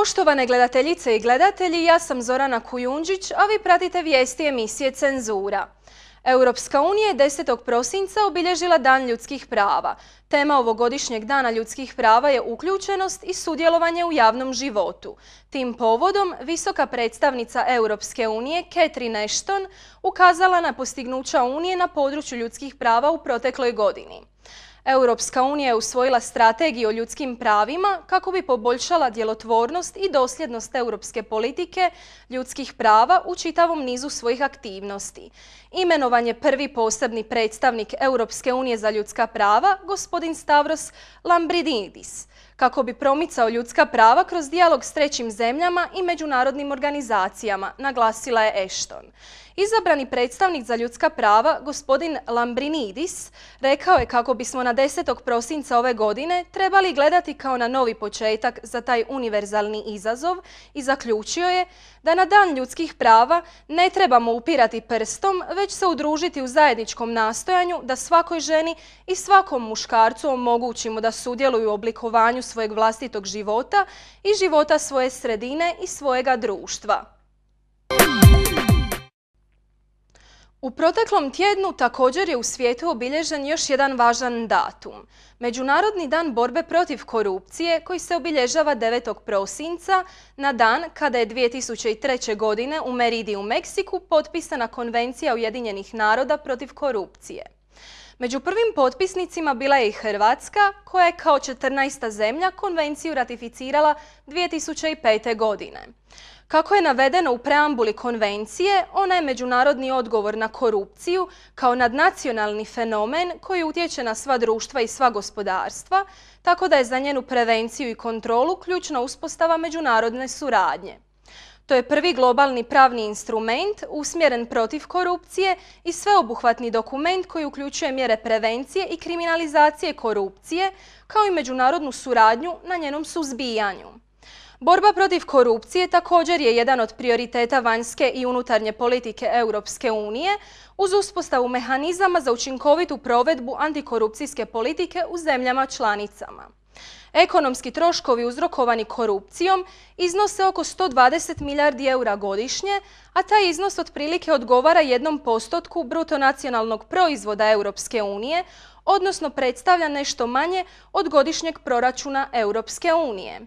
Poštovane gledateljice i gledatelji, ja sam Zorana Kujundžić, a vi pratite vijesti emisije Cenzura. Europska unija je 10. prosinca obilježila Dan ljudskih prava. Tema ovogodišnjeg Dana ljudskih prava je uključenost i sudjelovanje u javnom životu. Tim povodom visoka predstavnica Europske unije Catherine Ashton ukazala na postignuća Unije na području ljudskih prava u protekloj godini. Europska unija je usvojila strategiju o ljudskim pravima kako bi poboljšala djelotvornost i dosljednost europske politike ljudskih prava u čitavom nizu svojih aktivnosti. Imenovan je prvi posebni predstavnik Europske unije za ljudska prava, gospodin Stavros Lambrinidis, kako bi promicao ljudska prava kroz dijalog s trećim zemljama i međunarodnim organizacijama, naglasila je Ashton. Izabrani predstavnik za ljudska prava, gospodin Lambrinidis, rekao je kako bismo na 10. prosinca ove godine trebali gledati kao na novi početak za taj univerzalni izazov i zaključio je da na Dan ljudskih prava ne trebamo upirati prstom, već se udružiti u zajedničkom nastojanju da svakoj ženi i svakom muškarcu omogućimo da sudjeluju u oblikovanju svojeg vlastitog života i života svoje sredine i svojega društva. U proteklom tjednu također je u svijetu obilježen još jedan važan datum. Međunarodni dan borbe protiv korupcije koji se obilježava 9. prosinca na dan kada je 2003. godine u Meridi u Meksiku potpisana Konvencija Ujedinjenih naroda protiv korupcije. Među prvim potpisnicima bila je i Hrvatska, koja je kao 14. zemlja konvenciju ratificirala 2005. godine. Kako je navedeno u preambuli konvencije, ona je međunarodni odgovor na korupciju kao nadnacionalni fenomen koji utječe na sva društva i sva gospodarstva, tako da je za njenu prevenciju i kontrolu ključna uspostava međunarodne suradnje. To je prvi globalni pravni instrument usmjeren protiv korupcije i sveobuhvatni dokument koji uključuje mjere prevencije i kriminalizacije korupcije, kao i međunarodnu suradnju na njenom suzbijanju. Borba protiv korupcije također je jedan od prioriteta vanjske i unutarnje politike Europske unije uz uspostavu mehanizama za učinkovitu provedbu antikorupcijske politike u zemljama članicama. Ekonomski troškovi uzrokovani korupcijom iznose oko 120 milijardi eura godišnje, a taj iznos otprilike odgovara 1% bruto nacionalnog proizvoda Europske unije, odnosno predstavlja nešto manje od godišnjeg proračuna Europske unije.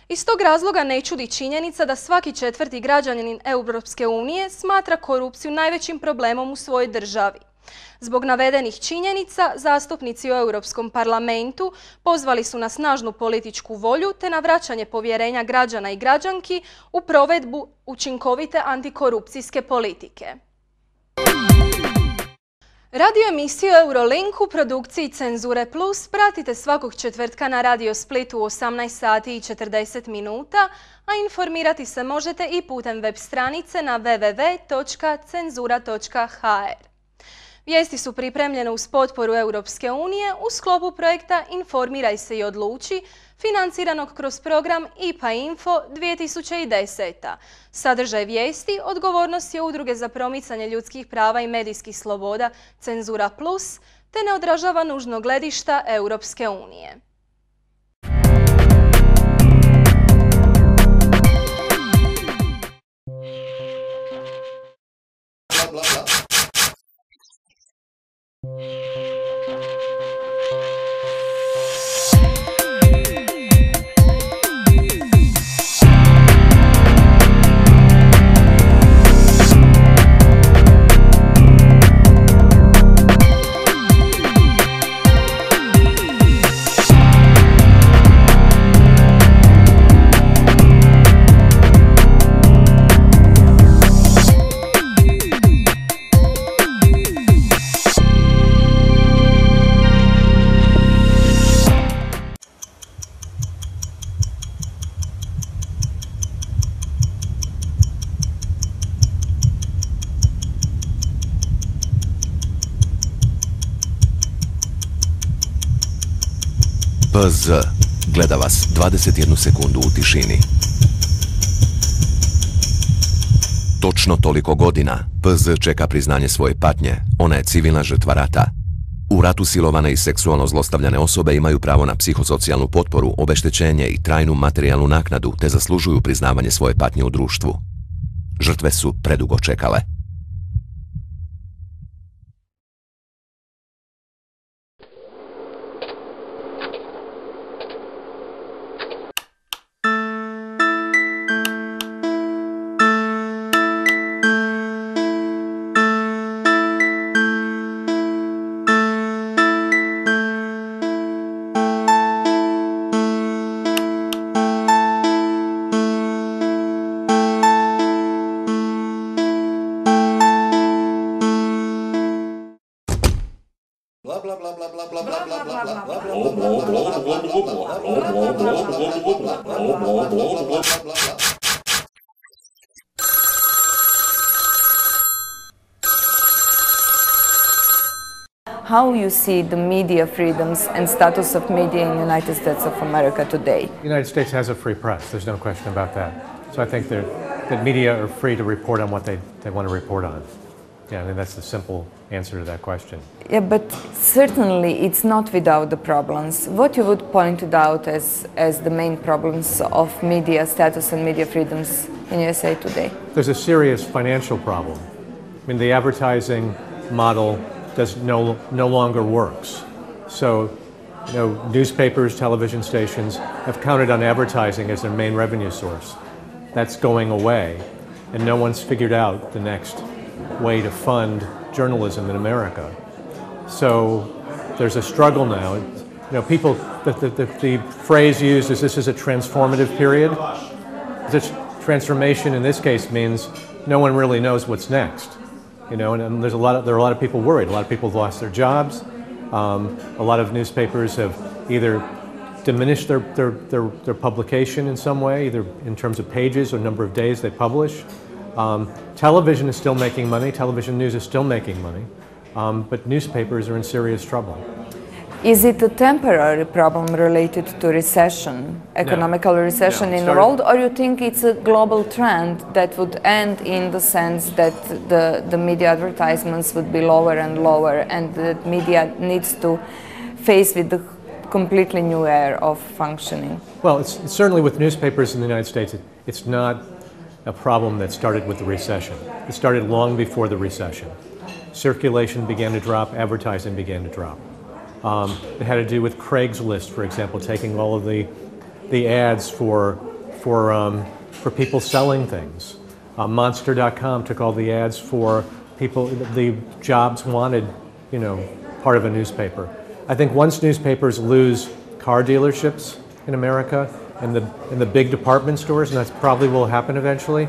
Iz tog razloga ne čudi činjenica da svaki 4. građanin Europske unije smatra korupciju najvećim problemom u svojoj državi. Zbog navedenih činjenica, zastupnici u Europskom parlamentu pozvali su na snažnu političku volju te na vraćanje povjerenja građana i građanki u provedbu učinkovite antikorupcijske politike. Radio emisiju Eurolink u produkciji Cenzure Plus pratite svakog četvrtka na Radio Splitu u 18 sati i 40 minuta, a informirati se možete i putem web stranice na www.cenzura.hr. Vijesti su pripremljene uz potporu Europske unije u sklopu projekta Informiraj se i odluči, financiranog kroz program IPA Info 2010. Sadržaj vijesti odgovornost je Udruge za promicanje ljudskih prava i medijskih sloboda Cenzura Plus, te ne odražava nužno gledišta Europske unije. PZ gleda vas 21 sekundu u tišini. Točno toliko godina PZ čeka priznanje svoje patnje. Ona je civilna žrtva rata. U U ratu silovane i seksualno zlostavljane osobe imaju pravo na psihosocijalnu potporu, obeštećenje i trajnu materijalnu naknadu, te zaslužuju priznavanje svoje patnje u društvu. Žrtve su predugo čekale. How you see the media freedoms and status of media in the United States of America today? The United States has a free press, there's no question about that. So I think that media are free to report on what they want to report on. Yeah, I mean, that's the simple answer to that question. Yeah, but certainly it's not without the problems. What you would point it out as the main problems of media status and media freedoms in USA today? There's a serious financial problem. I mean, the advertising model no longer works. So, you know, newspapers, television stations have counted on advertising as their main revenue source. That's going away, and no one's figured out the next way to fund journalism in America. So there's a struggle now. You know, people, the phrase used is this is a transformative period. This transformation in this case means no one really knows what's next. You know, and there are a lot of people worried. A lot of people have lost their jobs. A lot of newspapers have either diminished their publication in some way, either in terms of pages or number of days they publish. Television is still making money. Television news is still making money. But newspapers are in serious trouble. Is it a temporary problem related to recession, economical recession in the world, or you think it's a global trend that would end in the sense that the media advertisements would be lower and lower and the media needs to face with the completely new era of functioning? Well, it's certainly with newspapers in the United States, it's not a problem that started with the recession. It started long before the recession. Circulation began to drop, advertising began to drop. It had to do with Craigslist, for example, taking all of the ads for people selling things. Monster.com took all the ads for people, the jobs wanted, you know, part of a newspaper. I think once newspapers lose car dealerships in America and the big department stores, and that's probably will happen eventually,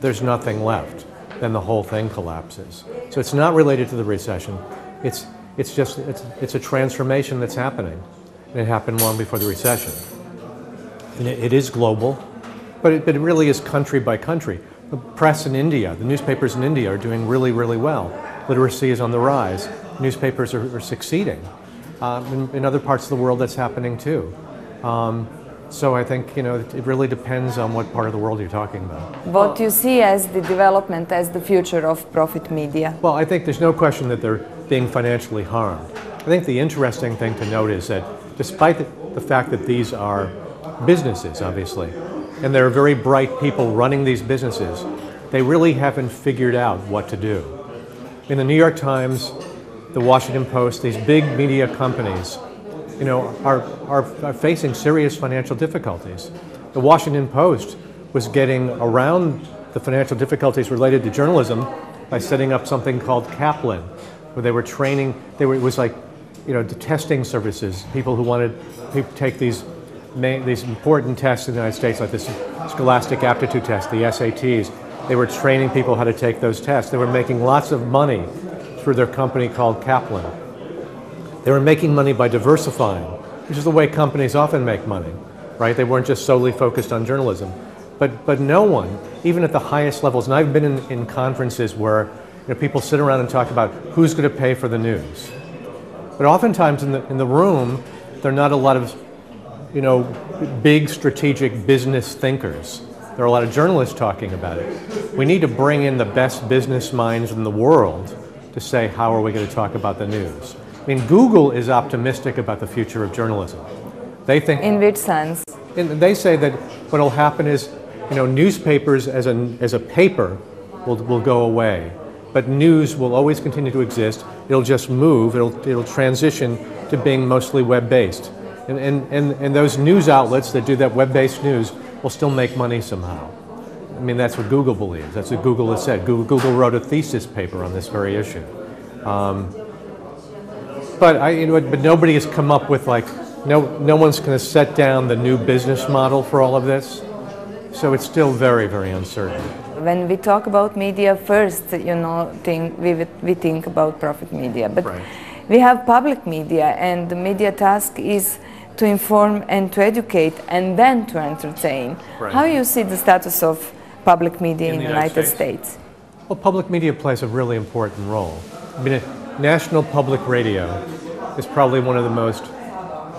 there's nothing left. Then the whole thing collapses. So it's not related to the recession. It's a transformation that's happening. And it happened long before the recession. And it is global, but it really is country by country. The press in India, the newspapers in India are doing really, really well. Literacy is on the rise. Newspapers are succeeding. In other parts of the world, that's happening too. So I think, you know, it really depends on what part of the world you're talking about. What do you see as the development, as the future of profit media? Well, I think there's no question that they're being financially harmed. I think the interesting thing to note is that despite the fact that these are businesses, obviously, and there are very bright people running these businesses, they really haven't figured out what to do. In the New York Times, the Washington Post, these big media companies, you know, are facing serious financial difficulties. The Washington Post was getting around the financial difficulties related to journalism by setting up something called Kaplan, where they were training, it was like, you know, the testing services, people who wanted to take these important tests in the United States, like this Scholastic Aptitude Test, the SATs. They were training people how to take those tests. They were making lots of money through their company called Kaplan. They were making money by diversifying, which is the way companies often make money, right? They weren't just solely focused on journalism. But no one, even at the highest levels, and I've been in conferences where, you know, people sit around and talk about who's going to pay for the news. But oftentimes in the room, there are not a lot of, you know, big strategic business thinkers. There are a lot of journalists talking about it. We need to bring in the best business minds in the world to say, how are we going to talk about the news? mean, Google is optimistic about the future of journalism. They think... In which sense? They say that what will happen is, newspapers as a paper will go away, but news will always continue to exist. It'll just move. It'll transition to being mostly web-based, and those news outlets that do that web-based news will still make money somehow. I mean, that's what Google believes. That's what Google has said. Google wrote a thesis paper on this very issue, but nobody has come up with no one's going to set down the new business model for all of this. So it's still very, very uncertain. When we talk about media, first, we think about profit media, but right. We have public media, and the media task is to inform and to educate, and then to entertain. Right. How you see the status of public media in the United States? Well, public media plays a really important role. I mean, national public radio is probably one of the most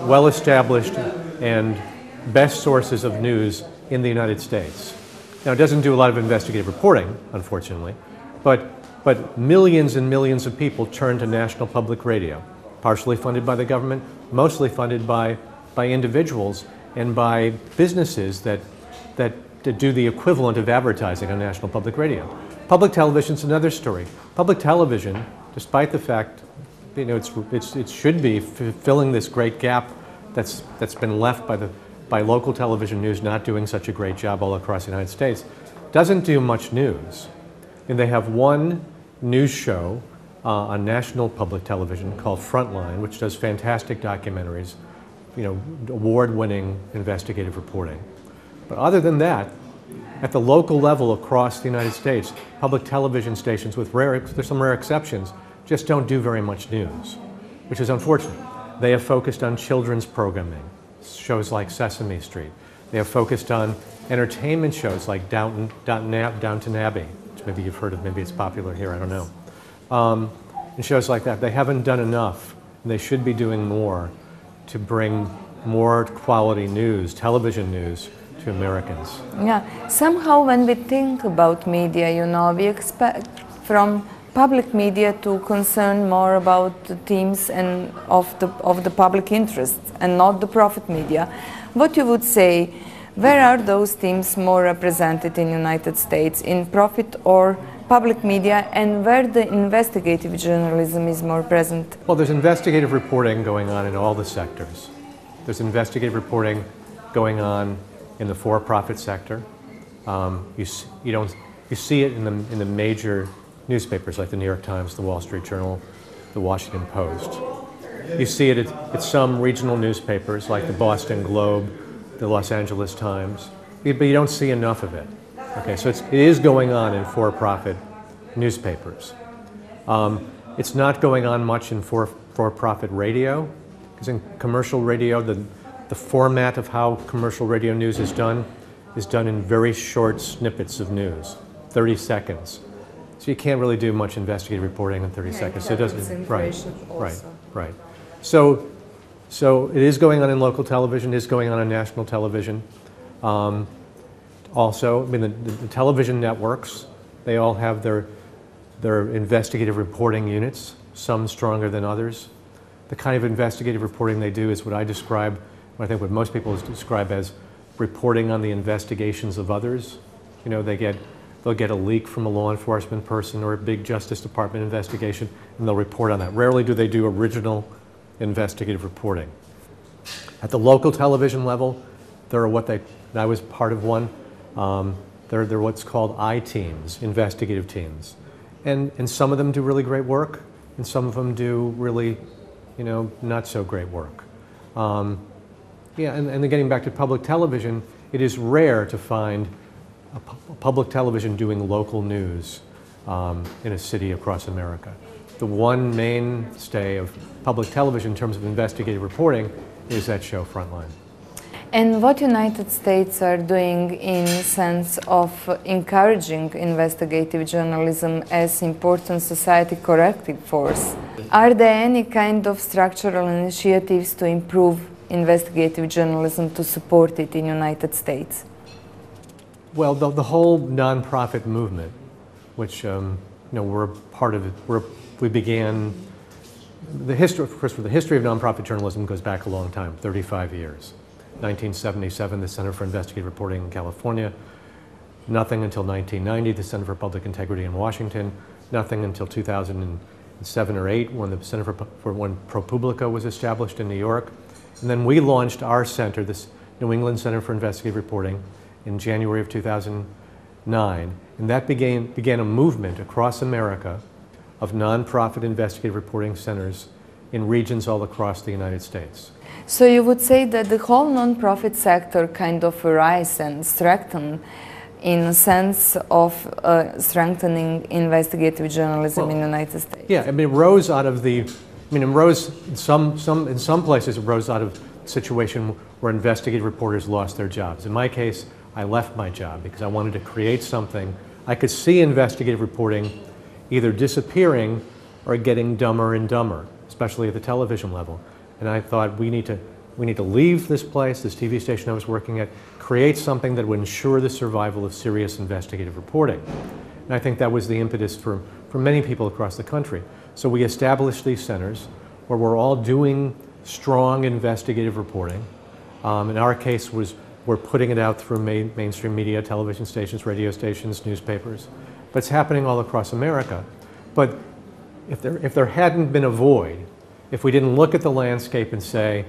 well-established and best sources of news in the United States. Now, it doesn't do a lot of investigative reporting, unfortunately, but millions and millions of people turn to national public radio, partially funded by the government, mostly funded by individuals and by businesses that do the equivalent of advertising on national public radio. Public television is another story. Public television, despite the fact it should be filling this great gap that's been left by local television news not doing such a great job all across the United States, doesn't do much news. And they have one news show on national public television called Frontline, which does fantastic documentaries, award-winning investigative reporting. But other than that, at the local level across the United States, public television stations, there's some rare exceptions, just don't do very much news, which is unfortunate. They have focused on children's programming, shows like Sesame Street. They have focused on entertainment shows like Downton Abbey, which maybe you've heard of, maybe it's popular here, I don't know. And shows like that. They haven't done enough, and they should be doing more to bring more quality news, television news, to Americans. Yeah, somehow when we think about media, we expect from public media to concern more about the themes and of the public interest and not the profit media. What you would say, where are those themes more represented in the United States, in profit or public media, and where the investigative journalism is more present? Well, there's investigative reporting going on in all the sectors. There's investigative reporting going on in the for-profit sector. You see it in the major newspapers like the New York Times, the Wall Street Journal, the Washington Post. You see it at some regional newspapers like the Boston Globe, the Los Angeles Times, but you don't see enough of it. Okay, so it is going on in for-profit newspapers. It's not going on much in for-profit radio, because in commercial radio, the format of how commercial radio news is done in very short snippets of news, 30 seconds. So you can't really do much investigative reporting in 30 seconds. So it doesn't. Right. So it is going on in local television. It is going on national television. Also, I mean, the television networks, they all have their investigative reporting units. Some stronger than others. The kind of investigative reporting they do is what I describe, I think what most people describe as reporting on the investigations of others. They'll get a leak from a law enforcement person or a big Justice Department investigation, and they'll report on that. Rarely do they do original investigative reporting. At the local television level, there are I was part of one, they're what's called I-teams, investigative teams. And some of them do really great work, and some of them do really, not so great work. And then getting back to public television, it is rare to find a public television doing local news in a city across America. The one mainstay of public television in terms of investigative reporting is that show Frontline. And what United States are doing in sense of encouraging investigative journalism as important society corrective force? Are there any kind of structural initiatives to improve investigative journalism to support it in United States? Well, the whole nonprofit movement, which we're a part of it, we began the history of nonprofit journalism goes back a long time, 35 years. 1977, the Center for Investigative Reporting in California. Nothing until 1990, the Center for Public Integrity in Washington. Nothing until 2007 or 8, when the Center when ProPublica was established in New York. And then we launched our center, this New England Center for Investigative Reporting, in January of 2009. And that began a movement across America of nonprofit investigative reporting centers in regions all across the United States. So you would say that the whole nonprofit sector kind of rise and strengthen in a sense of strengthening investigative journalism in the United States? Yeah, I mean, it rose out of the, it rose in some places it rose out of a situation where investigative reporters lost their jobs. In my case, I left my job because I wanted to create something. I could see investigative reporting either disappearing or getting dumber and dumber, especially at the television level. And I thought we need to leave this place, this TV station I was working at, create something that would ensure the survival of serious investigative reporting. And I think that was the impetus for many people across the country. So we established these centers where we're all doing strong investigative reporting. In our case, we're putting it out through mainstream media, television stations, radio stations, newspapers. But it's happening all across America. But if there hadn't been a void, if we didn't look at the landscape and say,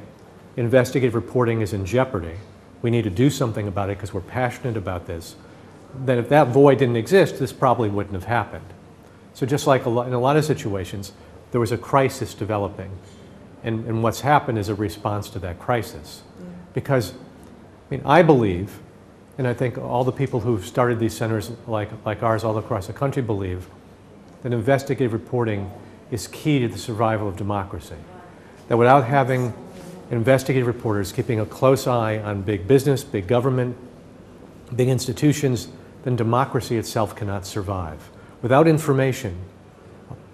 investigative reporting is in jeopardy, we need to do something about it because we're passionate about this, then if that void didn't exist, this probably wouldn't have happened. So just like in a lot of situations, there was a crisis developing. And what's happened is a response to that crisis. Because, I believe, and I think all the people who've started these centers like ours all across the country believe, that investigative reporting is key to the survival of democracy. That without having investigative reporters keeping a close eye on big business, big government, big institutions, then democracy itself cannot survive. Without information,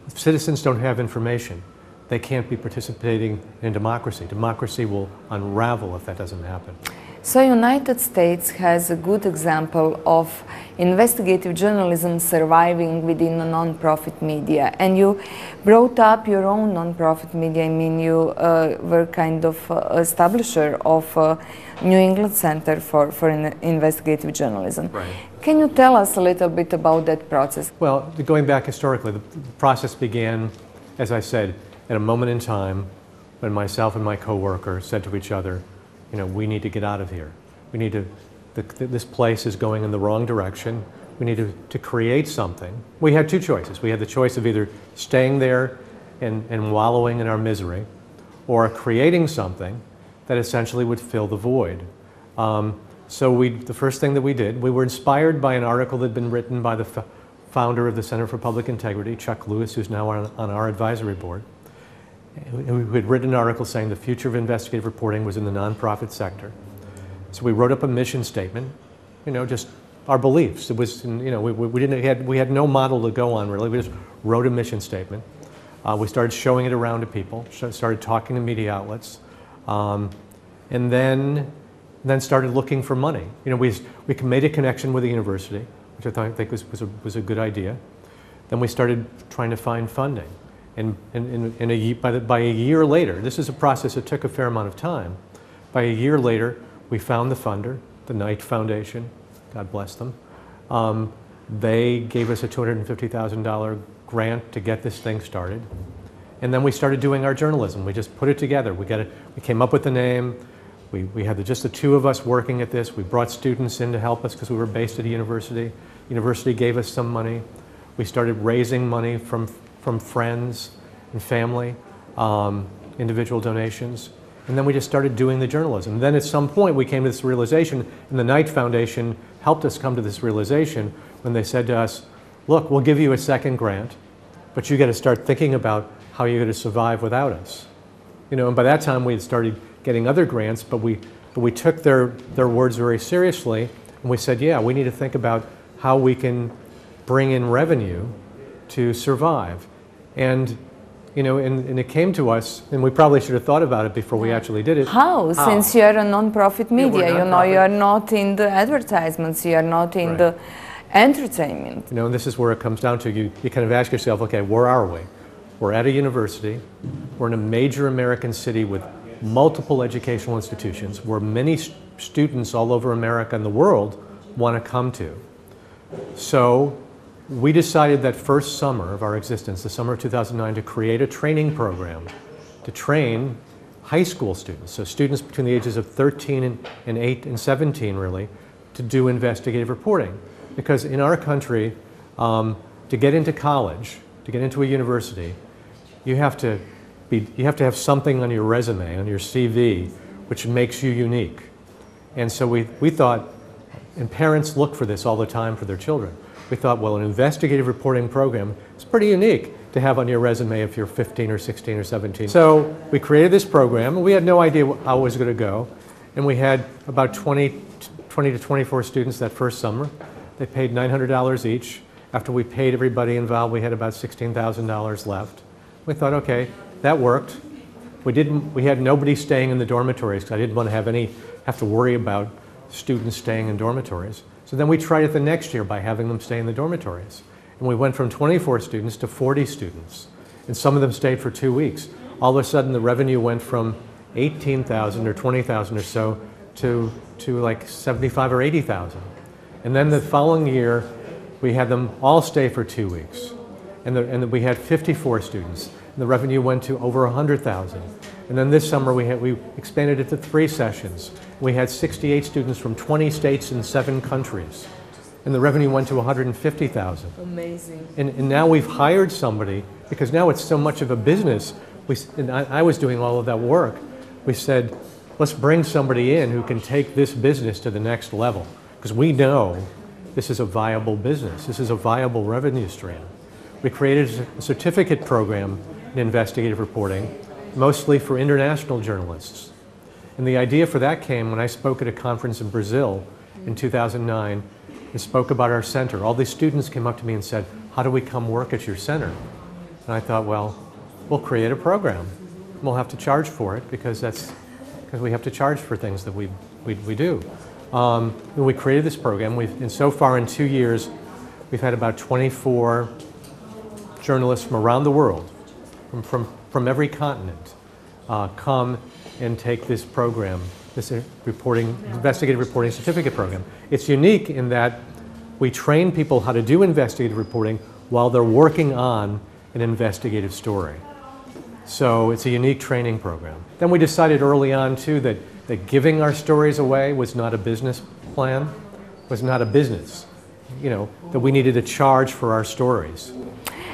if citizens don't have information, they can't be participating in democracy. Democracy will unravel if that doesn't happen. So United States has a good example of investigative journalism surviving within a non-profit media, and you brought up your own non-profit media. You were kind of establisher of New England Center for Investigative Journalism. Right. Can you tell us a little bit about that process? Well, going back historically, the process began, as I said, at a moment in time when myself and my co-worker said to each other, we need to get out of here. We need to, this place is going in the wrong direction. We need to create something. We had two choices. We had the choice of either staying there and wallowing in our misery, or creating something that essentially would fill the void. So the first thing that we did, we were inspired by an article that had been written by the founder of the Center for Public Integrity, Chuck Lewis, who's now on our advisory board. We had written an article saying the future of investigative reporting was in the nonprofit sector. So we wrote up a mission statement, just our beliefs. It was, we had no model to go on really. We just wrote a mission statement. We started showing it around to people, started talking to media outlets, and then started looking for money. We made a connection with the university, which I think was a good idea. Then we started trying to find funding. And by a year later, this is a process that took a fair amount of time. By a year later, we found the funder, the Knight Foundation, God bless them. They gave us a $250,000 grant to get this thing started. And then we started doing our journalism. We just put it together. We came up with the name. We had just the two of us working at this. We brought students in to help us because we were based at a university. The university gave us some money. We started raising money from friends and family, individual donations, and then we just started doing the journalism. And then at some point we came to this realization, and the Knight Foundation helped us come to this realization when they said to us, look, we'll give you a second grant, but you got to start thinking about how you're going to survive without us. And by that time we had started getting other grants, but we took their words very seriously, and we said, yeah, we need to think about how we can bring in revenue to survive. And and it came to us, and we probably should have thought about it before we actually did it. How? Since you are a non-profit media, you are not in the advertisements, you are not in the entertainment. And this is where it comes down to, you kind of ask yourself, okay, where are we? We're at a university, We're in a major American city with multiple educational institutions where many students all over America and the world want to come to. So we decided that first summer of our existence, the summer of 2009, to create a training program to train high school students, so students between the ages of 13 and 8 and 17 really, to do investigative reporting. Because in our country, to get into college, to get into a university, you have to have something on your resume, on your CV, which makes you unique. And so we thought, and parents look for this all the time for their children. We thought, well, an investigative reporting program is pretty unique to have on your resume if you're 15 or 16 or 17. So we created this program, and we had no idea how it was going to go. And we had about 20 to 24 students that first summer. They paid $900 each. After we paid everybody involved, we had about $16,000 left. We thought, okay, that worked. We had nobody staying in the dormitories because I didn't want to have to worry about students staying in dormitories. So then we tried it the next year by having them stay in the dormitories. And we went from 24 students to 40 students. And some of them stayed for 2 weeks. All of a sudden the revenue went from 18,000 or 20,000 or so to like 75 or 80,000. And then the following year we had them all stay for 2 weeks. And we had 54 students. And the revenue went to over 100,000. And then this summer we expanded it to 3 sessions. We had 68 students from 20 states and 7 countries. And the revenue went to 150,000. Amazing. And now we've hired somebody, because now it's so much of a business, and I was doing all of that work. We said, let's bring somebody in who can take this business to the next level. Because we know this is a viable business. This is a viable revenue stream. We created a certificate program in investigative reporting, mostly for international journalists. And the idea for that came when I spoke at a conference in Brazil in 2009 and spoke about our center. All these students came up to me and said, how do we come work at your center? And I thought, well, we'll create a program. We'll have to charge for it because we have to charge for things that we do. And we created this program. And so far in 2 years, we've had about 24 journalists from around the world, from every continent, come and take this program, this investigative reporting certificate program. It's unique in that we train people how to do investigative reporting while they're working on an investigative story. So it's a unique training program. Then we decided early on too that giving our stories away was not a business plan, was not a business. You know, that we needed to charge for our stories.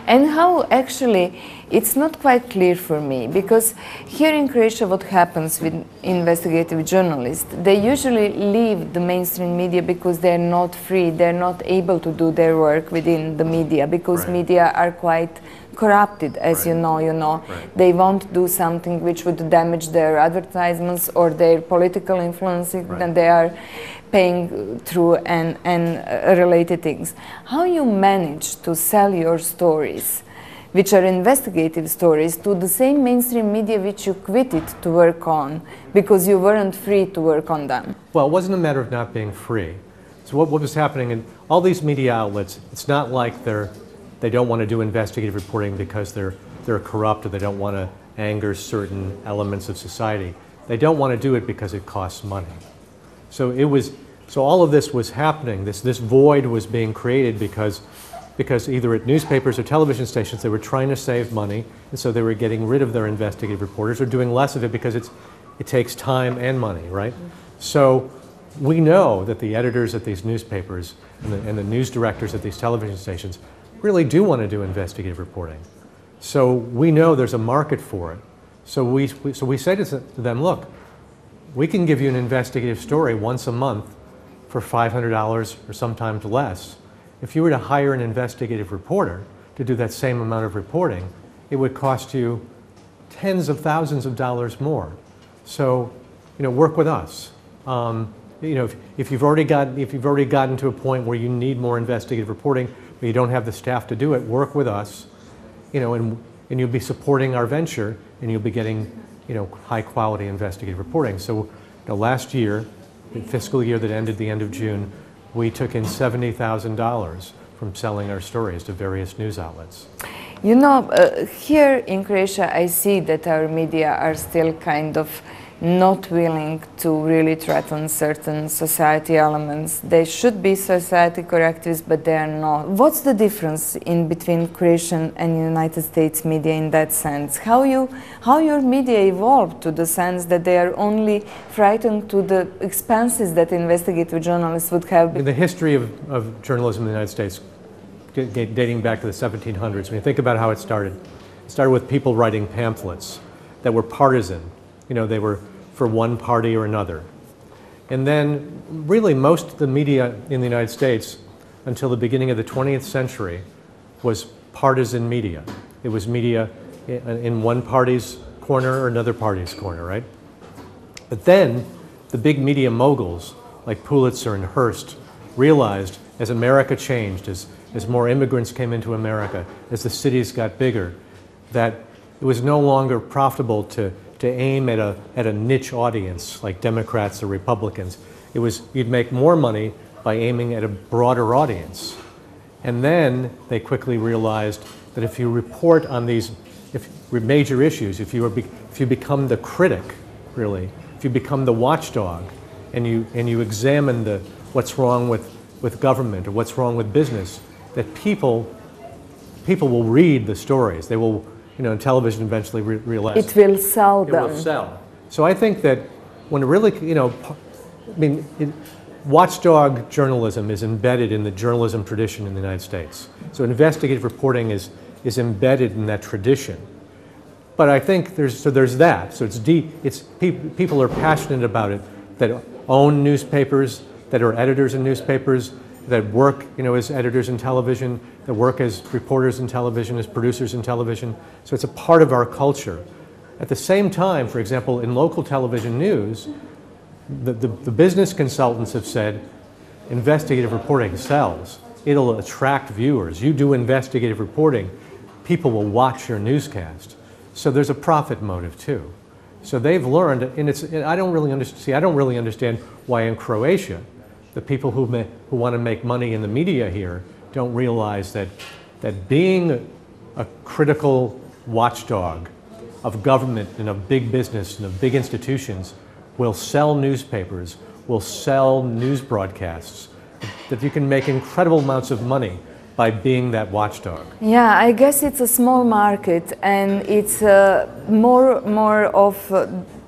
And how actually, it's not quite clear for me, because here in Croatia what happens with investigative journalists, they usually leave the mainstream media because they're not free, they're not able to do their work within the media, because media are quite corrupted, as you know. They won't do something which would damage their advertisements or their political influence, and they are paying through and related things. How you manage to sell your stories, which are investigative stories, to the same mainstream media which you quitted to work on because you weren't free to work on them? Well, it wasn't a matter of not being free. So what was happening in all these media outlets, it's not like they don't want to do investigative reporting because they're corrupt or they don't want to anger certain elements of society. They don't want to do it because it costs money. So all of this was happening. This void was being created because either at newspapers or television stations they were trying to save money, and so they were getting rid of their investigative reporters or doing less of it because it takes time and money, right? So we know that the editors at these newspapers and the news directors at these television stations really do want to do investigative reporting. So we know there's a market for it. So we say to them, look, we can give you an investigative story once a month for $500 or sometimes less. If you were to hire an investigative reporter to do that same amount of reporting, it would cost you tens of thousands of dollars more. So, work with us. If you've already gotten to a point where you need more investigative reporting, but you don't have the staff to do it, work with us. And you'll be supporting our venture, and you'll be getting, high quality investigative reporting. So, last year, the fiscal year that ended the end of June, we took in $70,000 from selling our stories to various news outlets. You know, here in Croatia, I see that our media are still kind of not willing to really threaten certain society elements. They should be society correctives, but they are not. What's the difference in between Croatian and United States media in that sense? How your media evolved to the sense that they are only frightened to the expenses that investigative journalists would have? In the history of journalism in the United States, dating back to the 1700s, when you think about how it started with people writing pamphlets that were partisan. You know, they were for one party or another. And then really most of the media in the United States until the beginning of the 20th century was partisan media. It was media in one party's corner or another party's corner, right? But then the big media moguls like Pulitzer and Hearst realized as America changed, as more immigrants came into America, as the cities got bigger, that it was no longer profitable to aim at a niche audience like Democrats or Republicans. It was, you'd make more money by aiming at a broader audience. And then they quickly realized that if you report on these major issues, if you become the critic, really, if you become the watchdog, and you examine what's wrong with government or what's wrong with business, that people will read the stories. They will, you know, television eventually realize it will sell them. It will sell. So I think that when it really, you know, I mean, watchdog journalism is embedded in the journalism tradition in the United States. So investigative reporting is embedded in that tradition. But I think there's that. So it's deep. People are passionate about it, that own newspapers, that are editors in newspapers, that work, you know, as editors in television, that work as reporters in television, as producers in television. So it's a part of our culture. At the same time, for example, in local television news, the business consultants have said, investigative reporting sells. It'll attract viewers. You do investigative reporting, people will watch your newscast. So there's a profit motive too. So they've learned, and I don't really understand why in Croatia, the people who want to make money in the media here don't realize that being a critical watchdog of government and of big business and of big institutions will sell newspapers, will sell news broadcasts, that you can make incredible amounts of money by being that watchdog. Yeah, I guess it's a small market, and it's more of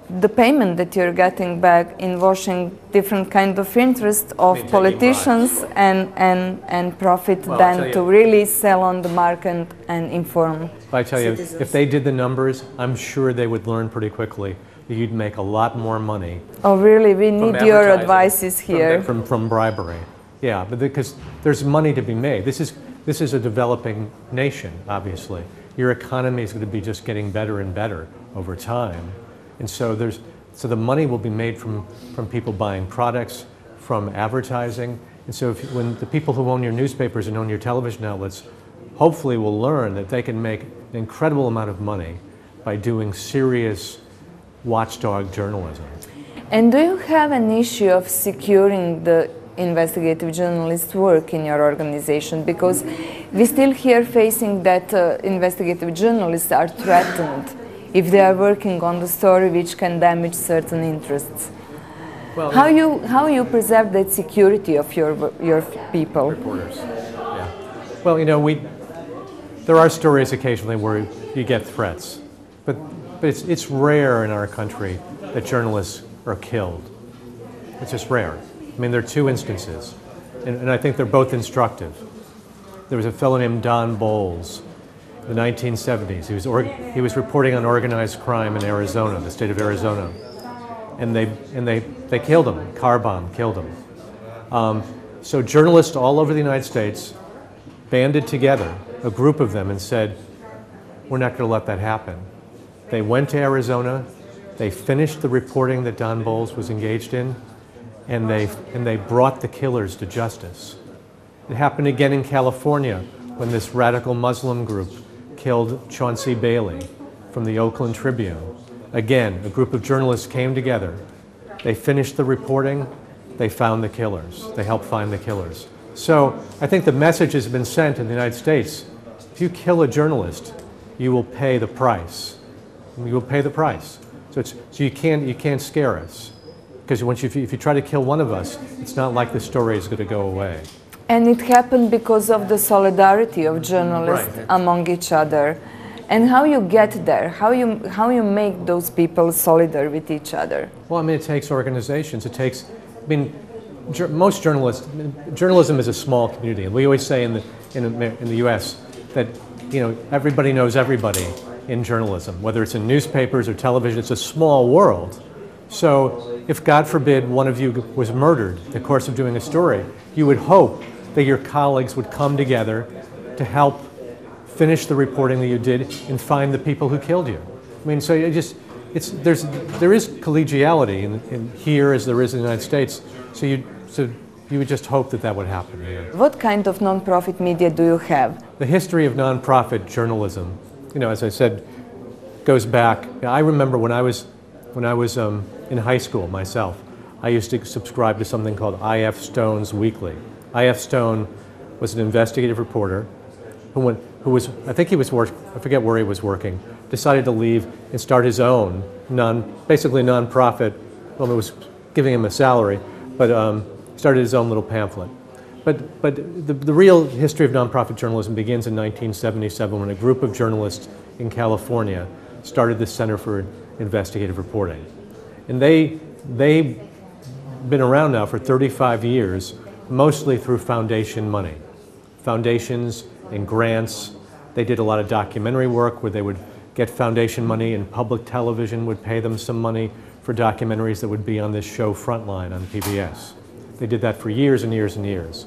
the payment that you're getting back in washing different kind of interest of politicians and profit than to really sell on the market and inform I tell you, citizens. if they did the numbers, I'm sure they would learn pretty quickly that you'd make a lot more money. Oh really? We need your advices here. From bribery. Yeah, but because there's money to be made. This is a developing nation, obviously. Your economy is going to be just getting better and better over time. And so the money will be made from people buying products, from advertising. And so when the people who own your newspapers and own your television outlets hopefully will learn that they can make an incredible amount of money by doing serious watchdog journalism. And do you have an issue of securing the investigative journalist work in your organization? Because we still here facing that investigative journalists are threatened if they are working on the story which can damage certain interests. Well, how you preserve that security of your people? Reporters. Yeah. Well, you know, there are stories occasionally where you get threats, but it's rare in our country that journalists are killed. It's just rare. I mean, there are two instances, and I think they're both instructive. There was a fellow named Don Bowles in the 1970s. He was reporting on organized crime in Arizona, the state of Arizona, and they killed him. Car bomb killed him. So journalists all over the United States banded together, a group of them, and said, "We're not going to let that happen." They went to Arizona. They finished the reporting that Don Bowles was engaged in. And they brought the killers to justice. It happened again in California when this radical Muslim group killed Chauncey Bailey from the Oakland Tribune. Again, a group of journalists came together. They finished the reporting. They found the killers. They helped find the killers. So I think the message has been sent in the United States if you kill a journalist, you will pay the price. You will pay the price. So you can't scare us, because if you try to kill one of us, it's not like the story is going to go away. And it happened because of the solidarity of journalists among each other. And how you get there, how you make those people solidar with each other? Well, I mean, it takes organizations. It takes, I mean, most journalists, journalism is a small community, and we always say in the U.S. that, you know, everybody knows everybody in journalism, whether it's in newspapers or television. It's a small world. So if, God forbid, one of you was murdered in the course of doing a story, you would hope that your colleagues would come together to help finish the reporting that you did and find the people who killed you. I mean, so there is collegiality in here as there is in the United States. So you would just hope that would happen here. What kind of non-profit media do you have? The history of non-profit journalism, you know, as I said, goes back. I remember when I was in high school myself, I used to subscribe to something called I.F. Stone's Weekly. I.F. Stone was an investigative reporter who was, I think he was I forget where he was working, decided to leave and start his own basically non-profit. Well, it was giving him a salary, but started his own little pamphlet. But the real history of non-profit journalism begins in 1977 when a group of journalists in California started the Center for Investigative Reporting, and they've been around now for 35 years, mostly through foundation money, foundations and grants. They did a lot of documentary work where they would get foundation money, and public television would pay them some money for documentaries that would be on this show Frontline on PBS. They did that for years and years and years.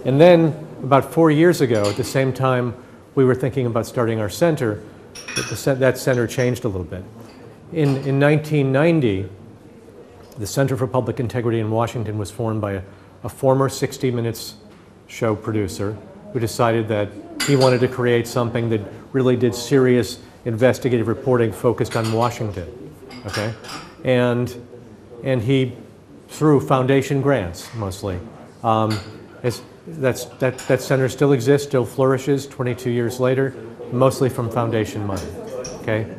And then about 4 years ago, at the same time we were thinking about starting our center, that center changed a little bit. In 1990, the Center for Public Integrity in Washington was formed by a former 60 Minutes show producer who decided that he wanted to create something that really did serious investigative reporting focused on Washington, okay? And he, through foundation grants mostly, that center still exists, still flourishes 22 years later, mostly from foundation money, okay?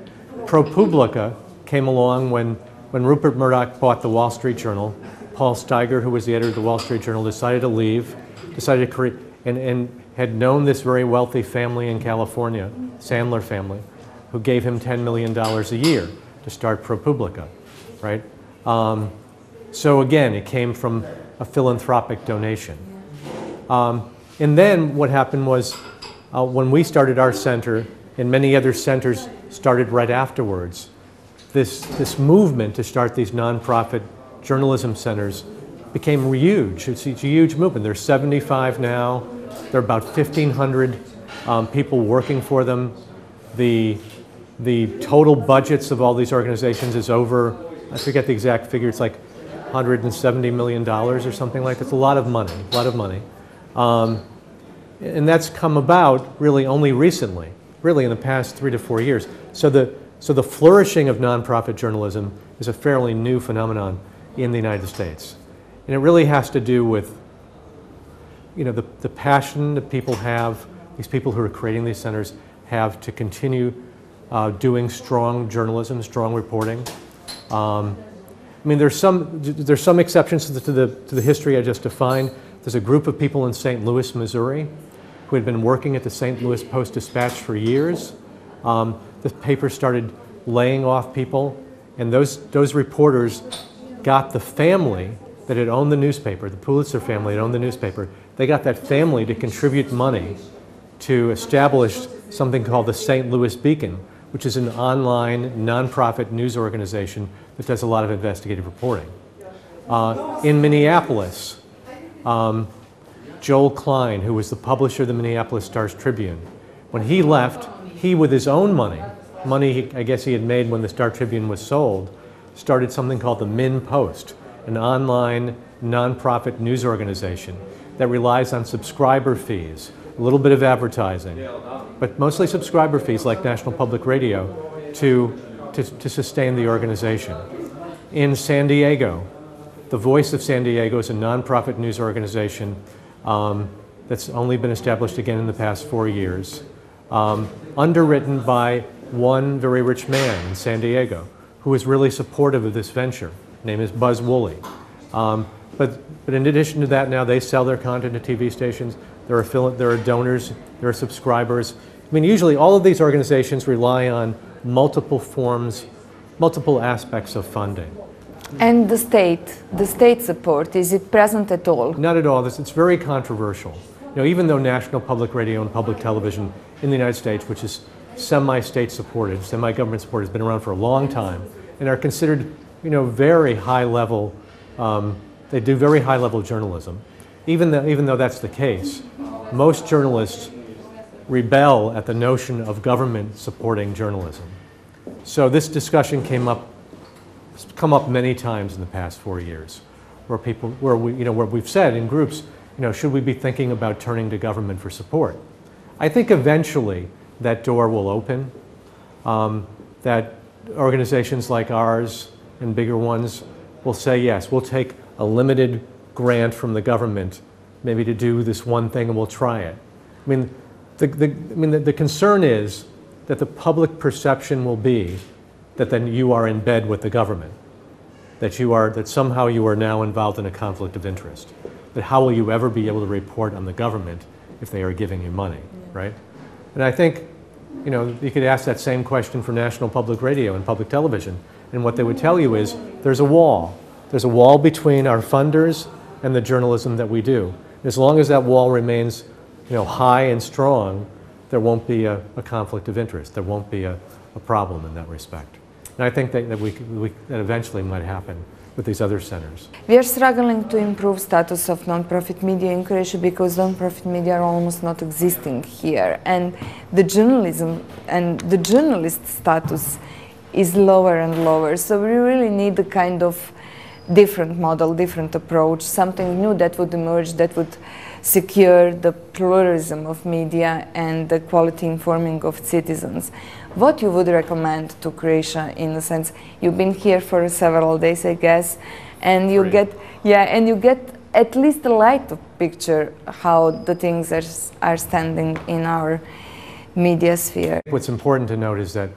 ProPublica came along when Rupert Murdoch bought the Wall Street Journal. Paul Steiger, who was the editor of the Wall Street Journal, decided to leave, decided to create, and had known this very wealthy family in California, Sandler family, who gave him $10 million a year to start ProPublica, right? So again, it came from a philanthropic donation. And then what happened was, when we started our center, and many other centers started right afterwards, this movement to start these nonprofit journalism centers became huge. It's a huge movement. There's 75 now. There are about 1,500 people working for them. The total budgets of all these organizations is over, I forget the exact figure, it's like $170 million or something like that. It's a lot of money, a lot of money. And that's come about really only recently, really in the past 3 to 4 years. So the flourishing of nonprofit journalism is a fairly new phenomenon in the United States. And it really has to do with, you know, the passion that people have, these people who are creating these centers have to continue doing strong journalism, strong reporting. I mean, there's some exceptions to the history I just defined. There's a group of people in St. Louis, Missouri, who had been working at the St. Louis Post-Dispatch for years. The paper started laying off people, and those reporters got the family that had owned the newspaper, the Pulitzer family had owned the newspaper, they got that family to contribute money to establish something called the St. Louis Beacon, which is an online, nonprofit news organization that does a lot of investigative reporting. In Minneapolis, Joel Klein, who was the publisher of the Minneapolis Star-Tribune, when he left, he, with his own money I guess he had made when the Star-Tribune was sold, started something called the Min Post, an online, nonprofit news organization that relies on subscriber fees, a little bit of advertising, but mostly subscriber fees like National Public Radio to sustain the organization. In San Diego, the Voice of San Diego is a nonprofit news organization that's only been established again in the past 4 years. underwritten by one very rich man in San Diego who was really supportive of this venture. His name is Buzz Woolley. But in addition to that, now they sell their content to TV stations. There are donors, there are subscribers. I mean, usually all of these organizations rely on multiple forms, multiple aspects of funding. And the state support, is it present at all? Not at all. It's very controversial. You know, even though national public radio and public television in the United States, which is semi-state supported, semi-government supported, has been around for a long time, and are considered, you know, very high level. They do very high level journalism. Even though that's the case, most journalists rebel at the notion of government supporting journalism. So this discussion it's come up many times in the past 4 years, where we've said in groups, you know, should we be thinking about turning to government for support? I think eventually that door will open, that organizations like ours and bigger ones will say, yes, we'll take a limited grant from the government maybe to do this one thing and we'll try it. I mean, the concern is that the public perception will be that then you are in bed with the government, that somehow you are now involved in a conflict of interest. That how will you ever be able to report on the government if they are giving you money, right? And I think, you know, you could ask that same question for national public radio and public television, and what they would tell you is there's a wall. There's a wall between our funders and the journalism that we do. As long as that wall remains, you know, high and strong, there won't be a conflict of interest. There won't be a problem in that respect. And I think that eventually might happen with these other centers. We are struggling to improve status of non-profit media in Croatia because non-profit media are almost not existing here, and the journalism and the journalist status is lower and lower. So we really need a kind of different model, different approach, something new that would emerge that would secure the pluralism of media and the quality informing of citizens. What you would recommend to Croatia, in a sense? You've been here for several days, I guess, and you get at least a light picture how the things are standing in our media sphere. What's important to note is that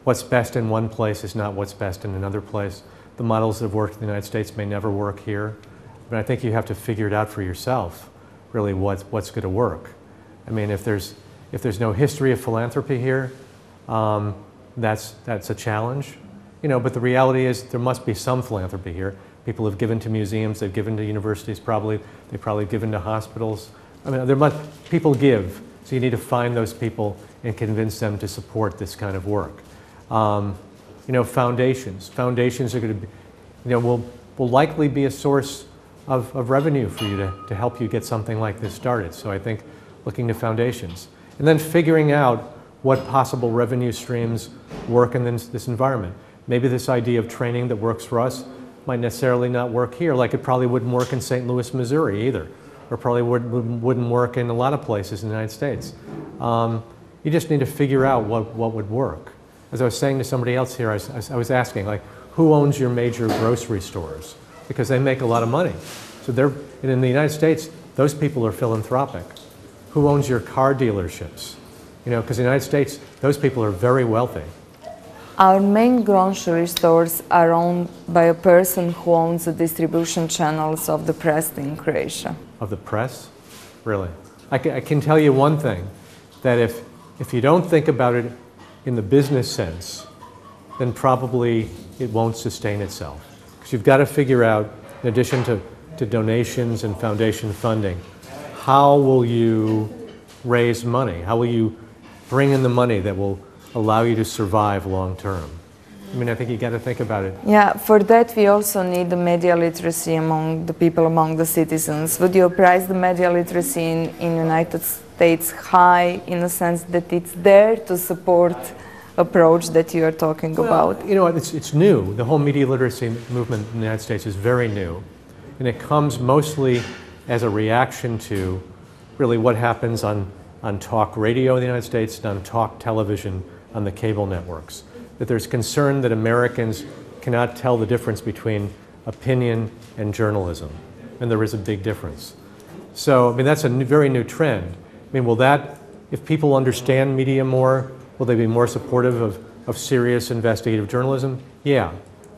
what's best in one place is not what's best in another place. The models that have worked in the United States may never work here, but I think you have to figure it out for yourself, really what's going to work. I mean, if there's no history of philanthropy here, that's a challenge, you know. But the reality is there must be some philanthropy here. People have given to museums, they've given to universities, they've probably given to hospitals. I mean, people give, so you need to find those people and convince them to support this kind of work. You know, foundations are going to be, you know, will likely be a source of revenue for you to help you get something like this started. So I think looking to foundations and then figuring out what possible revenue streams work in this environment. Maybe this idea of training that works for us might necessarily not work here, like it probably wouldn't work in St. Louis, Missouri either, or probably wouldn't work in a lot of places in the United States. You just need to figure out what would work. As I was saying to somebody else here, I was asking, like, who owns your major grocery stores? Because they make a lot of money. So and in the United States, those people are philanthropic. Who owns your car dealerships? You know, because in the United States, those people are very wealthy. Our main grocery stores are owned by a person who owns the distribution channels of the press in Croatia. Of the press? Really? I can tell you one thing, that if you don't think about it in the business sense, then probably it won't sustain itself. Because you've got to figure out, in addition to donations and foundation funding, how will you raise money? How will you bring in the money that will allow you to survive long term? I mean, I think you got to think about it. Yeah, for that we also need the media literacy among the people, among the citizens. Would you price the media literacy in United States high, in the sense that it's there to support approach that you are talking about? You know, it's new. The whole media literacy movement in the United States is very new. And it comes mostly as a reaction to really what happens on talk radio in the United States and on talk television on the cable networks. That there's concern that Americans cannot tell the difference between opinion and journalism. And there is a big difference. So, I mean, that's a very new trend. I mean, will if people understand media more, will they be more supportive of serious investigative journalism? Yeah.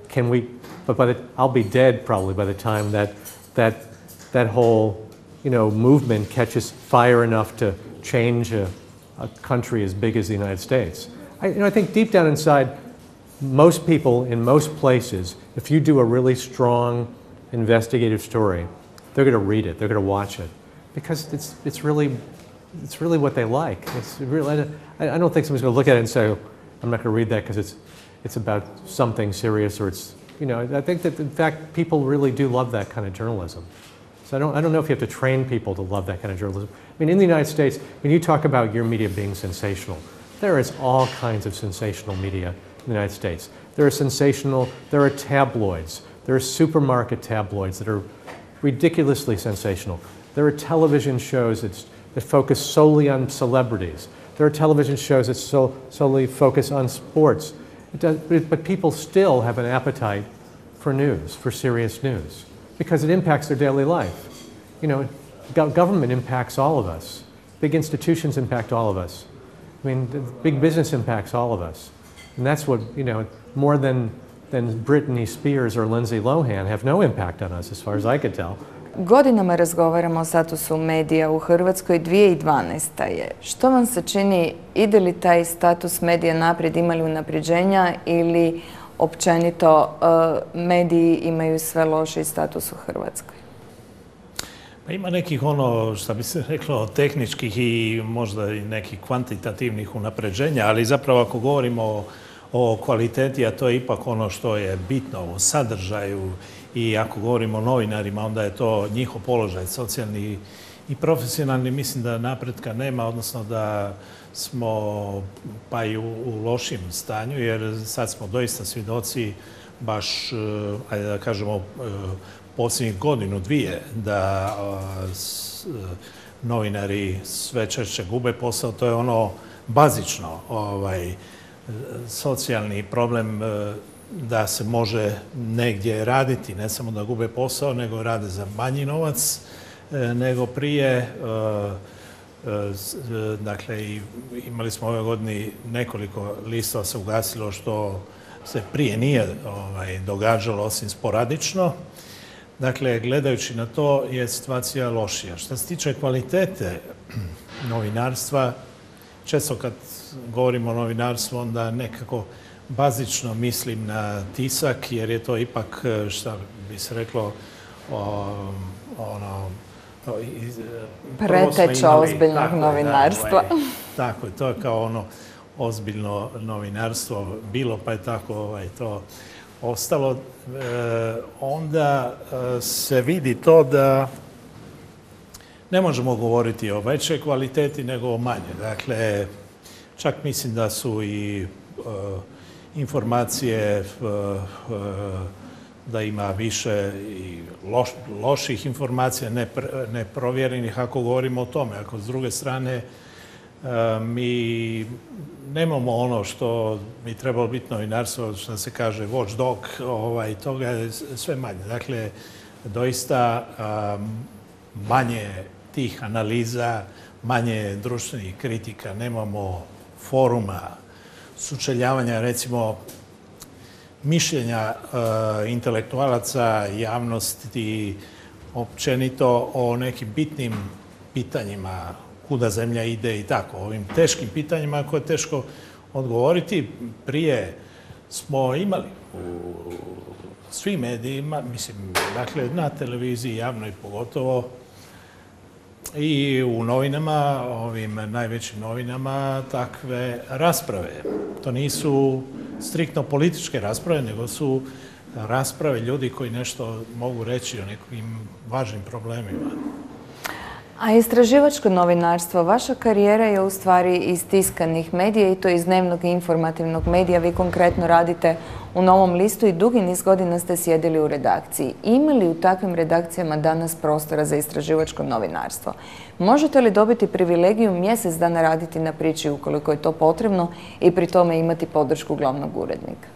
Can we? But I'll be dead probably by the time that whole movement catches fire enough to change a country as big as the United States. I think deep down inside, most people in most places, if you do a really strong investigative story, they're going to read it, they're going to watch it, because it's really what they like. It's really, I don't think someone's going to look at it and say, I'm not going to read that because it's about something serious, or it's, I think that in fact people really do love that kind of journalism. So I don't know if you have to train people to love that kind of journalism. I mean, in the United States, when you talk about your media being sensational, there is all kinds of sensational media in the United States. There are tabloids, there are supermarket tabloids that are ridiculously sensational. There are television shows that focus solely on celebrities. There are television shows that solely focus on sports. But people still have an appetite for news, for serious news, because it impacts their daily life. Government impacts all of us. Big institutions impact all of us. I mean, big business impacts all of us. And that's what, more than Britney Spears or Lindsay Lohan have no impact on us, as far as I could tell. Godinama razgovaramo o statusu medija u Hrvatskoj, 2012. je. Što vam se čini, ide li taj status medija naprijed, ima li unapređenja ili općenito mediji imaju sve lošiji status u Hrvatskoj? Pa ima nekih što bi se reklo, tehničkih i možda i nekih kvantitativnih unapređenja, ali zapravo ako govorimo o kvaliteti, a to je ipak ono što je bitno u sadržaju, i ako govorimo o novinarima, onda je to njihov položaj, socijalni i profesionalni. Mislim da napretka nema, odnosno da smo pa i u lošim stanju, jer sad smo doista svjedoci baš, ajde da kažemo, posljednjih godinu, dvije, da novinari sve češće gube posao. To je ono bazično, socijalni problem, da se može negdje raditi, ne samo da gube posao, nego rade za manji novac nego prije. Dakle, imali smo ove godine nekoliko listova se ugasilo, što se prije nije događalo, osim sporadično. Dakle, gledajući na to je situacija lošija. Što se tiče kvalitete novinarstva, često kad govorimo o novinarstvu, onda nekako bazično mislim na tisak, jer je to ipak, šta bi se reklo, preteča ozbiljnog novinarstva. Tako je, to je kao ono ozbiljno novinarstvo bilo, pa je tako to ostalo. Onda se vidi to da ne možemo govoriti o većoj kvaliteti nego o manje. Dakle, čak mislim da su i informacije, da ima više i loših informacija, neprovjerenih, ako govorimo o tome. Ako s druge strane mi nemamo ono što bi trebalo biti novinarstvo, što se kaže watchdog, toga je sve manje. Dakle, doista manje tih analiza, manje društvenih kritika, nemamo foruma, sučeljavanja, recimo, mišljenja intelektualaca, javnosti, općenito o nekim bitnim pitanjima, kuda zemlja ide i tako, ovim teškim pitanjima koje je teško odgovoriti. Prije smo imali u svim medijima, mislim, dakle, na televiziji javnoj pogotovo, i u novinama, ovim najvećim novinama, takve rasprave. To nisu striktno političke rasprave, nego su rasprave ljudi koji nešto mogu reći o nekim važnim problemima. A istraživačko novinarstvo, vaša karijera je u stvari iz tiskanih medija, i to iz dnevnog i informativnog medija. Vi konkretno radite u Novom listu i dugi niz godina ste sjedili u redakciji. Ima li u takvim redakcijama danas prostora za istraživačko novinarstvo? Možete li dobiti privilegiju mjesec dana raditi na priči ukoliko je to potrebno i pri tome imati podršku glavnog urednika?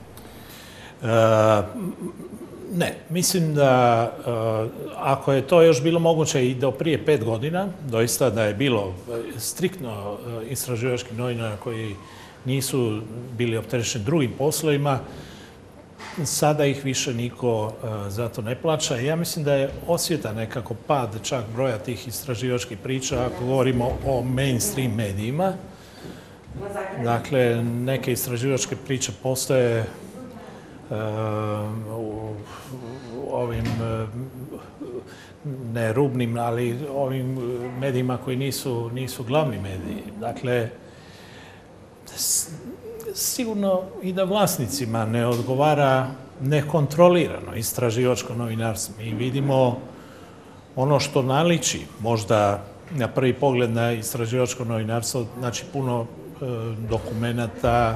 Ne, mislim da ako je to još bilo moguće i do prije 5 godina, doista da je bilo striktno istraživačkih novinara koji nisu bili opterećeni drugim poslovima, sada ih više niko za to ne plaća. Ja mislim da je osjetan nekako pad čak broja tih istraživačkih priča ako govorimo o mainstream medijima. Dakle, neke istraživačke priče postoje u ovim ne rubnim, ali ovim medijima koji nisu glavni mediji. Dakle, sigurno i da vlasnicima ne odgovara nekontrolirano istraživačko novinarstvo. Mi vidimo ono što naliči možda na prvi pogled na istraživačko novinarstvo, znači puno dokumenata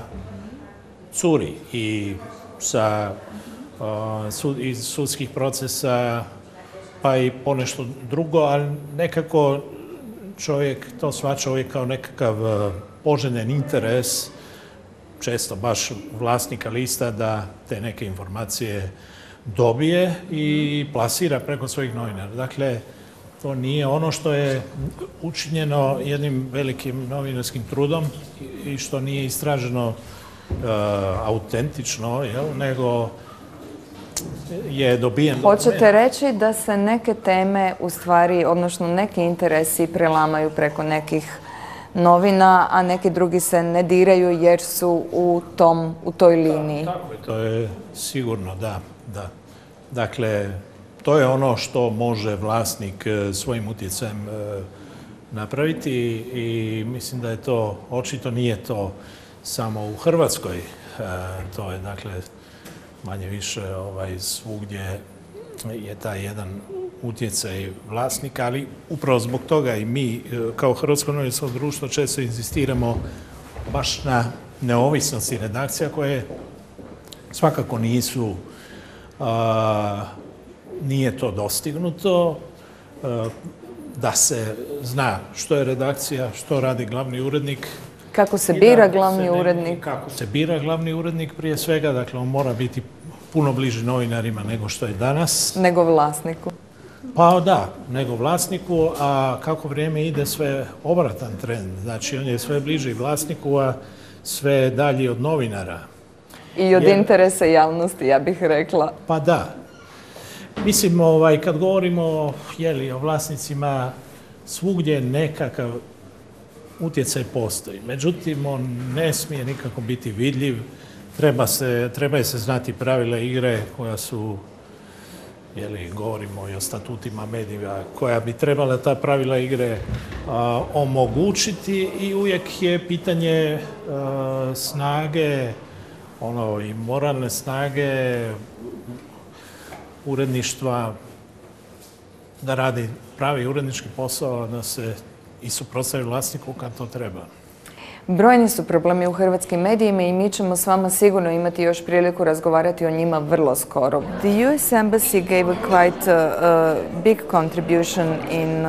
curi i iz sudskih procesa pa i ponešto drugo, ali nekako čovjek to shvaća uvijek kao nekakav poželjen interes, često baš vlasnika lista, da te neke informacije dobije i plasira preko svojih novinara. Dakle, to nije ono što je učinjeno jednim velikim novinarskim trudom i što nije istraženo autentično, nego je dobijen... Hoćete reći da se neke teme u stvari, odnosno neki interesi prelamaju preko nekih novina, a neki drugi se ne diraju jer su u toj liniji? Tako je, to je sigurno, da. Dakle, to je ono što može vlasnik svojim utjecajem napraviti i mislim da je to, očito nije to samo u Hrvatskoj, to je dakle manje više svugdje je taj jedan utjecaj vlasnika, ali upravo zbog toga i mi kao Hrvatsko novinarsko društvo često inzistiramo baš na neovisnosti redakcija koje svakako nije to dostignuto, da se zna što je redakcija, što radi glavni urednik. Kako se bira glavni urednik? Kako se bira glavni urednik prije svega, dakle on mora biti puno bliži novinarima nego što je danas. Nego vlasniku. Pa da, nego vlasniku, a kako vrijeme ide sve obratan trend. Znači on je sve bliži vlasniku, a sve dalji od novinara. I od interesa javnosti, ja bih rekla. Pa da. Mislim, kad govorimo o vlasnicima, svugdje nekakav utjecaj postoji. Međutim, on ne smije nikako biti vidljiv. Treba se znati pravila igre koja su, govorimo i o statutima medija, koja bi trebala ta pravila igre omogućiti i uvijek je pitanje snage, i moralne snage uredništva da radi pravi urednički posao, da se i suprotstavi vlasniku kad to treba. Brojni su problemi u hrvatskim medijima i mi ćemo s vama sigurno imati još priliku razgovarati o njima vrlo skoro. The US Embassy gave a quite big contribution in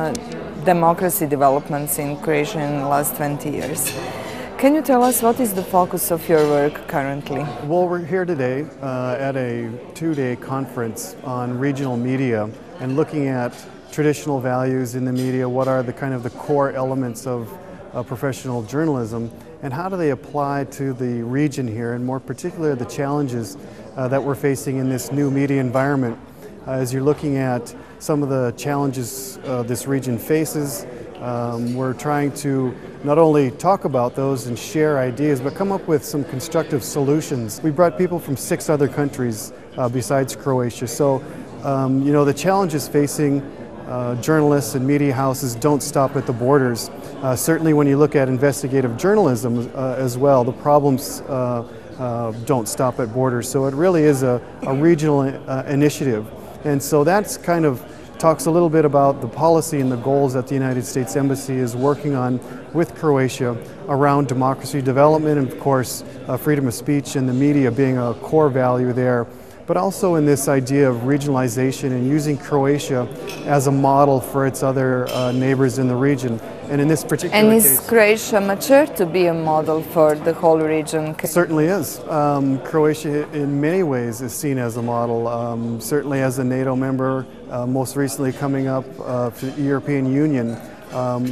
democracy developments in Croatia in the last 20 years. Can you tell us what is the focus of your work currently? Well, we're here today at a 2-day conference on regional media and looking at traditional values in the media, what are the core elements of professional journalism, and how do they apply to the region here, and more particularly the challenges that we're facing in this new media environment. As you're looking at some of the challenges this region faces, we're trying to not only talk about those and share ideas, but come up with some constructive solutions. We brought people from 6 other countries besides Croatia. So, the challenges facing journalists and media houses don't stop at the borders. Certainly when you look at investigative journalism as well, the problems don't stop at borders. So it really is a regional initiative. And so that's talks a little bit about the policy and the goals that the United States Embassy is working on with Croatia around democracy development and, of course, freedom of speech and the media being a core value there. but also in this idea of regionalization and using Croatia as a model for its other neighbors in the region. And in this particular And case, is Croatia mature to be a model for the whole region? it certainly is. Croatia in many ways is seen as a model, certainly as a NATO member, most recently coming up to the European Union.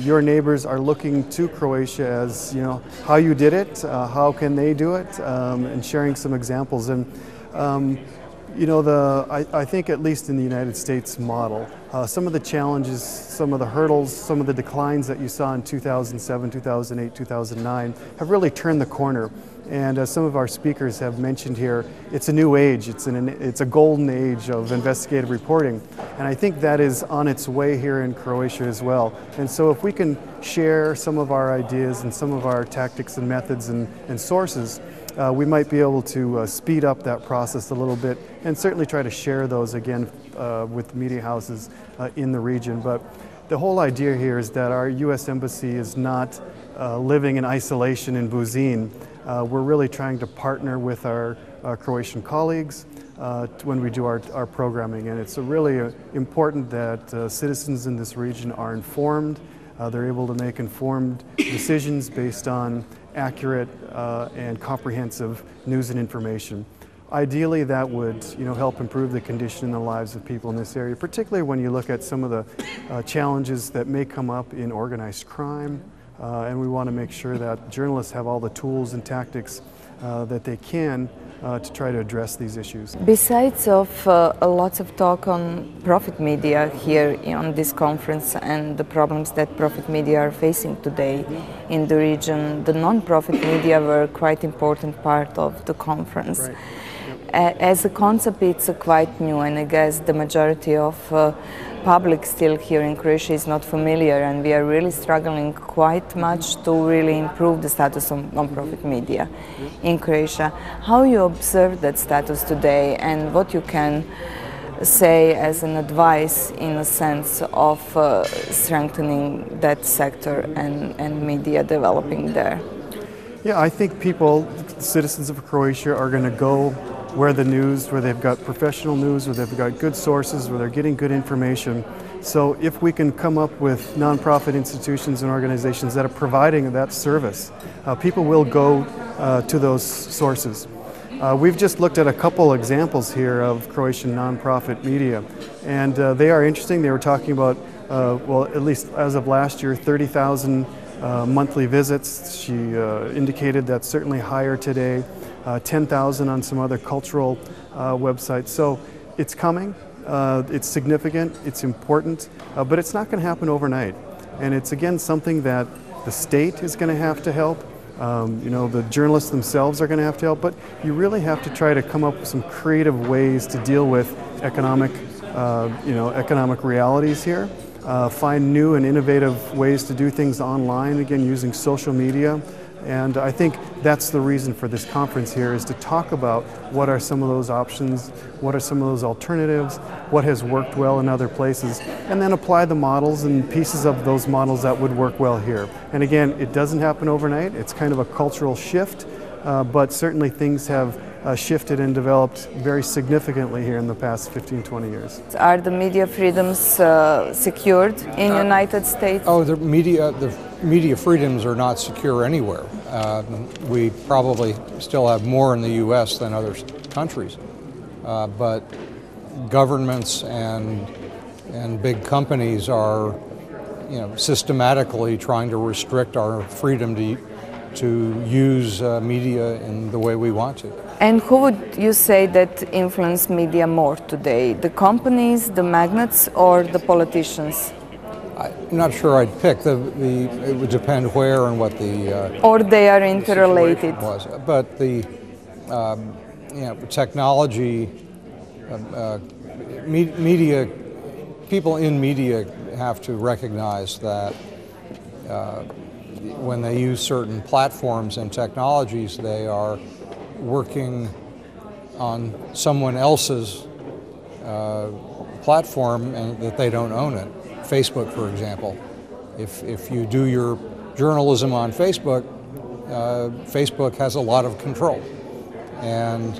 Your neighbors are looking to Croatia as, you know, how you did it, how can they do it, and sharing some examples. And you know, I think at least in the United States model, some of the challenges, some of the hurdles, some of the declines that you saw in 2007, 2008, 2009 have really turned the corner. And as some of our speakers have mentioned here, it's a new age, it's a golden age of investigative reporting. And I think that is on its way here in Croatia as well. And so if we can share some of our ideas and some of our tactics and methods and sources, we might be able to speed up that process a little bit and certainly try to share those again with media houses in the region. But the whole idea here is that our U.S. Embassy is not living in isolation in Buzin. We're really trying to partner with our Croatian colleagues when we do our programming, and it's really important that citizens in this region are informed. They're able to make informed decisions based on accurate and comprehensive news and information. Ideally, that would, you know, help improve the condition in the lives of people in this area, particularly when you look at some of the challenges that may come up in organized crime. And we want to make sure that journalists have all the tools and tactics that they can to try to address these issues. Besides of lots of talk on profit media here on this conference and the problems that profit media are facing today in the region, the non-profit media were quite important part of the conference. Right. As a concept, it's quite new, and I guess the majority of public still here in Croatia is not familiar, and we are really struggling quite much to really improve the status of non-profit media in Croatia. How you observe that status today, and what you can say as an advice in a sense of strengthening that sector and media developing there? Yeah, I think people, citizens of Croatia, are going to go where the news, where they've got professional news, where they've got good sources, where they're getting good information. So if we can come up with nonprofit institutions and organizations that are providing that service, people will go to those sources. We've just looked at a couple examples here of Croatian nonprofit media, and they are interesting. They were talking about, well, at least as of last year, 30,000 monthly visits. She indicated that's certainly higher today. 10,000 on some other cultural websites. So it's coming, it's significant, it's important, but it's not going to happen overnight. And it's again something that the state is going to have to help. You know, the journalists themselves are going to have to help, but you really have to try to come up with some creative ways to deal with economic realities here. Find new and innovative ways to do things online, again using social media. And I think that's the reason for this conference here, is to talk about what are some of those options, what are some of those alternatives, what has worked well in other places, and then apply the models and pieces of those models that would work well here. And again, it doesn't happen overnight. It's kind of a cultural shift, but certainly things have shifted and developed very significantly here in the past 15, 20 years. Are the media freedoms secured in the United States? Oh, the media freedoms are not secure anywhere. We probably still have more in the U.S. than other countries, but governments and big companies are, you know, systematically trying to restrict our freedom to use media in the way we want to. And who would you say that influence media more today? The companies, the magnates, or the politicians? I'm not sure I'd pick. It would depend where and what the or they are interrelated. Was. But the technology, media, people in media have to recognize that when they use certain platforms and technologies, they are working on someone else's platform and that they don't own it. Facebook, for example. If you do your journalism on Facebook, Facebook has a lot of control. And